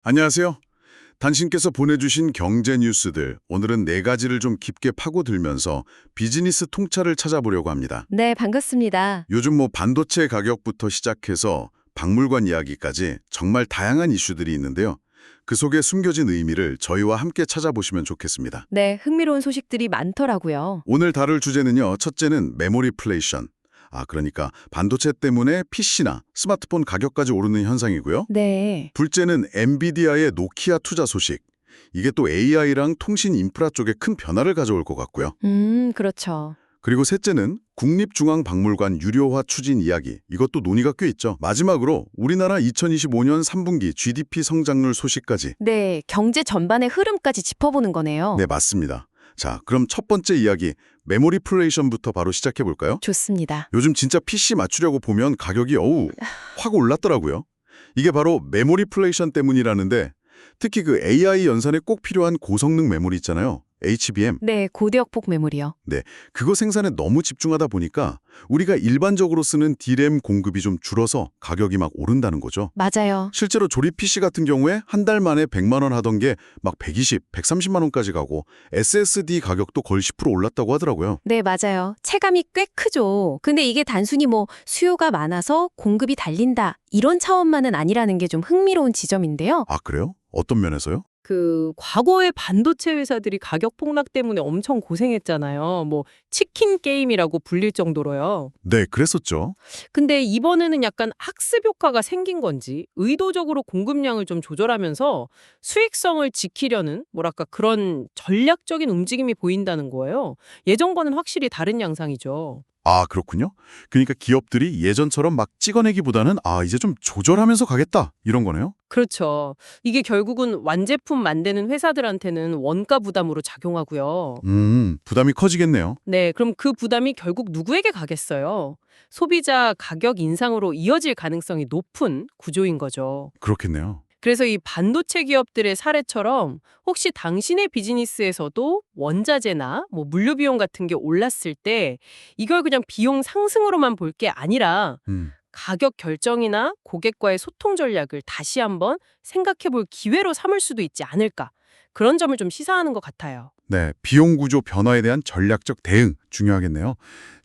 안녕하세요. 당신께서 보내주신 경제 뉴스들, 오늘은 네 가지를 좀 깊게 파고들면서 비즈니스 통찰을 찾아보려고 합니다. 네, 반갑습니다. 요즘 반도체 가격부터 시작해서 박물관 이야기까지 정말 다양한 이슈들이 있는데요. 그 속에 숨겨진 의미를 저희와 함께 찾아보시면 좋겠습니다. 네, 흥미로운 소식들이 많더라고요. 오늘 다룰 주제는요. 첫째는 메모리플레이션. 그러니까 반도체 때문에 PC나 스마트폰 가격까지 오르는 현상이고요. 네, 둘째는 엔비디아의 노키아 투자 소식. 이게 또 AI랑 통신 인프라 쪽에 큰 변화를 가져올 것 같고요. 그렇죠. 그리고 셋째는 국립중앙박물관 유료화 추진 이야기. 이것도 논의가 꽤 있죠. 마지막으로 우리나라 2025년 3분기 GDP 성장률 소식까지. 네, 경제 전반의 흐름까지 짚어보는 거네요. 네, 맞습니다. 자, 그럼 첫 번째 이야기, 메모리플레이션부터 바로 시작해 볼까요? 좋습니다. 요즘 진짜 PC 맞추려고 보면 가격이 확 올랐더라고요. 이게 바로 메모리플레이션 때문이라는데 특히 그 AI 연산에 꼭 필요한 고성능 메모리 있잖아요. HBM. 네, 고대역폭 메모리요. 네, 그거 생산에 너무 집중하다 보니까 우리가 일반적으로 쓰는 D램 공급이 좀 줄어서 가격이 막 오른다는 거죠. 맞아요. 실제로 조립 PC 같은 경우에 한 달 만에 100만 원 하던 게 막 120, 130만 원까지 가고 SSD 가격도 거의 10% 올랐다고 하더라고요. 네, 맞아요. 체감이 꽤 크죠. 근데 이게 단순히 수요가 많아서 공급이 달린다, 이런 차원만은 아니라는 게 좀 흥미로운 지점인데요. 아, 그래요? 어떤 면에서요? 과거의 반도체 회사들이 가격 폭락 때문에 엄청 고생했잖아요. 치킨 게임이라고 불릴 정도로요. 네, 그랬었죠. 근데 이번에는 약간 학습 효과가 생긴 건지 의도적으로 공급량을 좀 조절하면서 수익성을 지키려는 뭐랄까 그런 전략적인 움직임이 보인다는 거예요. 예전과는 확실히 다른 양상이죠. 아, 그렇군요. 그러니까 기업들이 예전처럼 막 찍어내기보다는 이제 좀 조절하면서 가겠다 이런 거네요. 그렇죠. 이게 결국은 완제품 만드는 회사들한테는 원가 부담으로 작용하고요. 부담이 커지겠네요. 네, 그럼 그 부담이 결국 누구에게 가겠어요? 소비자 가격 인상으로 이어질 가능성이 높은 구조인 거죠. 그렇겠네요. 그래서 이 반도체 기업들의 사례처럼 혹시 당신의 비즈니스에서도 원자재나 물류 비용 같은 게 올랐을 때 이걸 그냥 비용 상승으로만 볼 게 아니라 가격 결정이나 고객과의 소통 전략을 다시 한번 생각해 볼 기회로 삼을 수도 있지 않을까. 그런 점을 좀 시사하는 것 같아요. 네, 비용 구조 변화에 대한 전략적 대응 중요하겠네요.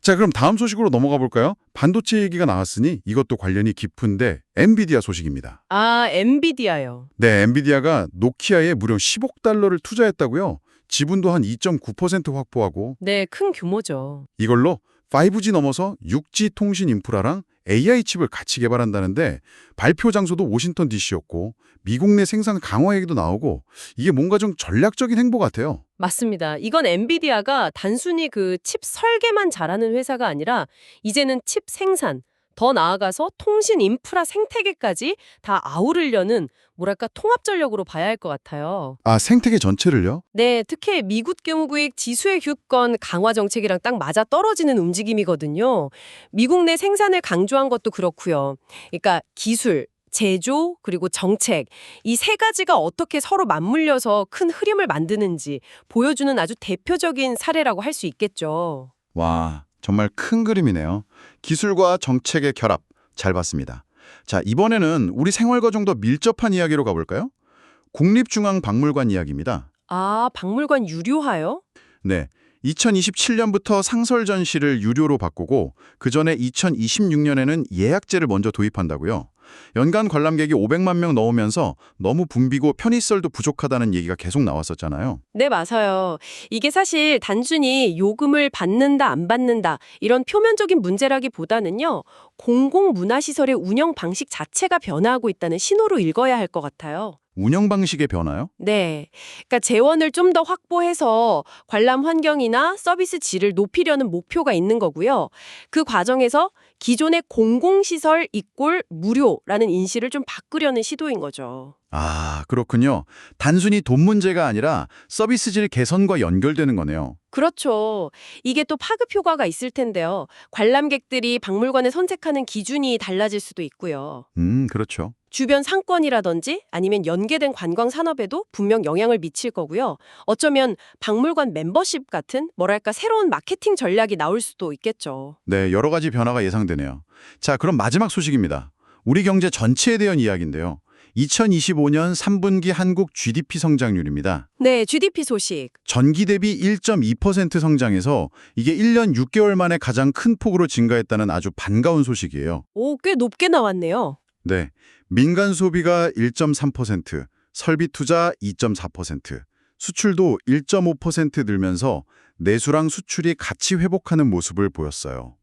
자, 그럼 다음 소식으로 넘어가 볼까요? 반도체 얘기가 나왔으니 이것도 관련이 깊은데 엔비디아 소식입니다. 엔비디아요. 네, 엔비디아가 노키아에 무려 10억 달러를 투자했다고요. 지분도 한 2.9% 확보하고 네, 큰 규모죠. 이걸로 5G 넘어서 6G 통신 인프라랑 AI 칩을 같이 개발한다는데 발표 장소도 워싱턴 DC였고 미국 내 생산 강화 얘기도 나오고 이게 뭔가 좀 전략적인 행보 같아요. 맞습니다. 이건 엔비디아가 단순히 그 칩 설계만 잘하는 회사가 아니라 이제는 칩 생산, 더 나아가서 통신 인프라 생태계까지 다 아우르려는 뭐랄까 통합 전력으로 봐야 할 것 같아요. 생태계 전체를요? 네, 특히 미국 경우구익 지수의 규권 강화 정책이랑 딱 맞아 떨어지는 움직임이거든요. 미국 내 생산을 강조한 것도 그렇고요. 그러니까 기술, 제조, 그리고 정책, 이 세 가지가 어떻게 서로 맞물려서 큰 흐름을 만드는지 보여주는 아주 대표적인 사례라고 할 수 있겠죠. 와, 정말 큰 그림이네요. 기술과 정책의 결합, 잘 봤습니다. 자, 이번에는 우리 생활과 좀 더 밀접한 이야기로 가볼까요? 국립중앙박물관 이야기입니다. 박물관 유료화요? 네, 2027년부터 상설 전시를 유료로 바꾸고 그 전에 2026년에는 예약제를 먼저 도입한다고요. 연간 관람객이 500만 명 넘으면서 너무 붐비고 편의시설도 부족하다는 얘기가 계속 나왔었잖아요. 네, 맞아요. 이게 사실 단순히 요금을 받는다, 안 받는다, 이런 표면적인 문제라기보다는요, 공공문화시설의 운영 방식 자체가 변화하고 있다는 신호로 읽어야 할 것 같아요. 운영 방식의 변화요? 네. 그러니까 재원을 좀 더 확보해서 관람 환경이나 서비스 질을 높이려는 목표가 있는 거고요. 그 과정에서 기존의 공공시설 이꼴 무료라는 인식을 좀 바꾸려는 시도인 거죠. 그렇군요. 단순히 돈 문제가 아니라 서비스 질 개선과 연결되는 거네요. 그렇죠. 이게 또 파급 효과가 있을 텐데요. 관람객들이 박물관을 선택하는 기준이 달라질 수도 있고요. 그렇죠. 주변 상권이라든지 아니면 연계된 관광 산업에도 분명 영향을 미칠 거고요. 어쩌면 박물관 멤버십 같은 뭐랄까 새로운 마케팅 전략이 나올 수도 있겠죠. 네, 여러 가지 변화가 예상되네요. 자, 그럼 마지막 소식입니다. 우리 경제 전체에 대한 이야기인데요. 2025년 3분기 한국 GDP 성장률입니다. 네, GDP 소식. 전기 대비 1.2% 성장해서 이게 1년 6개월 만에 가장 큰 폭으로 증가했다는 아주 반가운 소식이에요. 오, 꽤 높게 나왔네요. 네, 민간 소비가 1.3%, 설비 투자 2.4%, 수출도 1.5% 늘면서 내수랑 수출이 같이 회복하는 모습을 보였어요.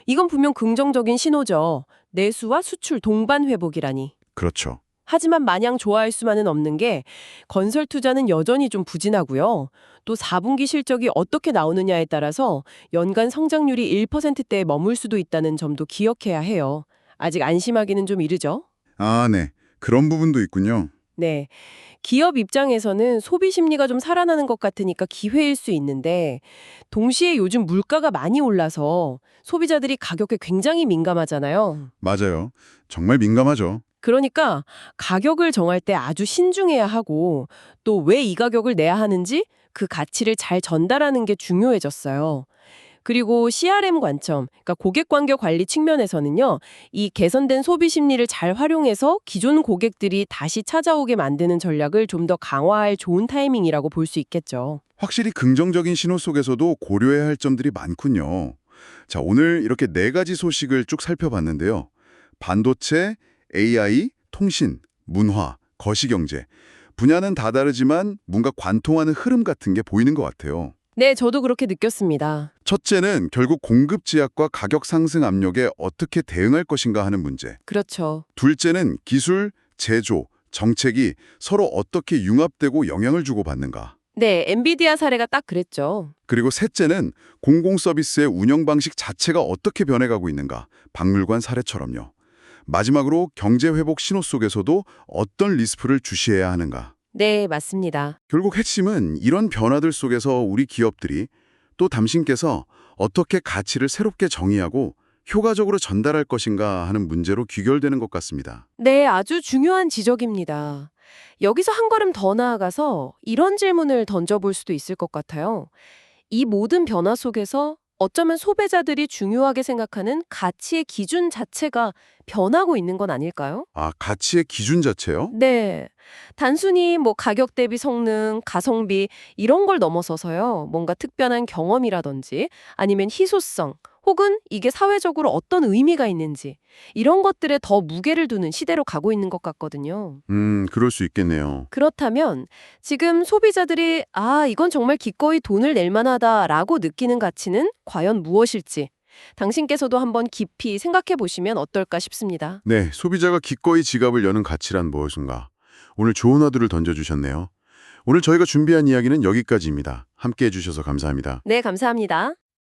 이건 분명 긍정적인 신호죠. 내수와 수출 동반 회복이라니. 그렇죠. 하지만 마냥 좋아할 수만은 없는 게 건설 투자는 여전히 좀 부진하고요. 또 4분기 실적이 어떻게 나오느냐에 따라서 연간 성장률이 1%대에 머물 수도 있다는 점도 기억해야 해요. 아직 안심하기는 좀 이르죠? 아, 네. 그런 부분도 있군요. 네. 기업 입장에서는 소비 심리가 좀 살아나는 것 같으니까 기회일 수 있는데 동시에 요즘 물가가 많이 올라서 소비자들이 가격에 굉장히 민감하잖아요. 맞아요. 정말 민감하죠. 그러니까 가격을 정할 때 아주 신중해야 하고 또 왜 이 가격을 내야 하는지 그 가치를 잘 전달하는 게 중요해졌어요. 그리고 CRM 관점, 그러니까 고객 관계 관리 측면에서는요, 이 개선된 소비 심리를 잘 활용해서 기존 고객들이 다시 찾아오게 만드는 전략을 좀 더 강화할 좋은 타이밍이라고 볼 수 있겠죠. 확실히 긍정적인 신호 속에서도 고려해야 할 점들이 많군요. 자, 오늘 이렇게 4가지 소식을 쭉 살펴봤는데요. 반도체, AI, 통신, 문화, 거시경제. 분야는 다 다르지만 뭔가 관통하는 흐름 같은 게 보이는 것 같아요. 네, 저도 그렇게 느꼈습니다. 첫째는 결국 공급 제약과 가격 상승 압력에 어떻게 대응할 것인가 하는 문제. 그렇죠. 둘째는 기술, 제조, 정책이 서로 어떻게 융합되고 영향을 주고받는가. 네, 엔비디아 사례가 딱 그랬죠. 그리고 셋째는 공공 서비스의 운영 방식 자체가 어떻게 변해가고 있는가. 박물관 사례처럼요. 마지막으로 경제 회복 신호 속에서도 어떤 리스크를 주시해야 하는가. 네, 맞습니다. 결국 핵심은 이런 변화들 속에서 우리 기업들이 또 당신께서 어떻게 가치를 새롭게 정의하고 효과적으로 전달할 것인가 하는 문제로 귀결되는 것 같습니다. 네, 아주 중요한 지적입니다. 여기서 한 걸음 더 나아가서 이런 질문을 던져볼 수도 있을 것 같아요. 이 모든 변화 속에서 어쩌면 소비자들이 중요하게 생각하는 가치의 기준 자체가 변하고 있는 건 아닐까요? 아, 가치의 기준 자체요? 네. 단순히 뭐 가격 대비 성능, 가성비 이런 걸 넘어서서요. 뭔가 특별한 경험이라든지 아니면 희소성 혹은 이게 사회적으로 어떤 의미가 있는지 이런 것들에 더 무게를 두는 시대로 가고 있는 것 같거든요. 그럴 수 있겠네요. 그렇다면 지금 소비자들이 이건 정말 기꺼이 돈을 낼 만하다라고 느끼는 가치는 과연 무엇일지 당신께서도 한번 깊이 생각해 보시면 어떨까 싶습니다. 네, 소비자가 기꺼이 지갑을 여는 가치란 무엇인가? 오늘 좋은 화두를 던져주셨네요. 오늘 저희가 준비한 이야기는 여기까지입니다. 함께해 주셔서 감사합니다. 네, 감사합니다.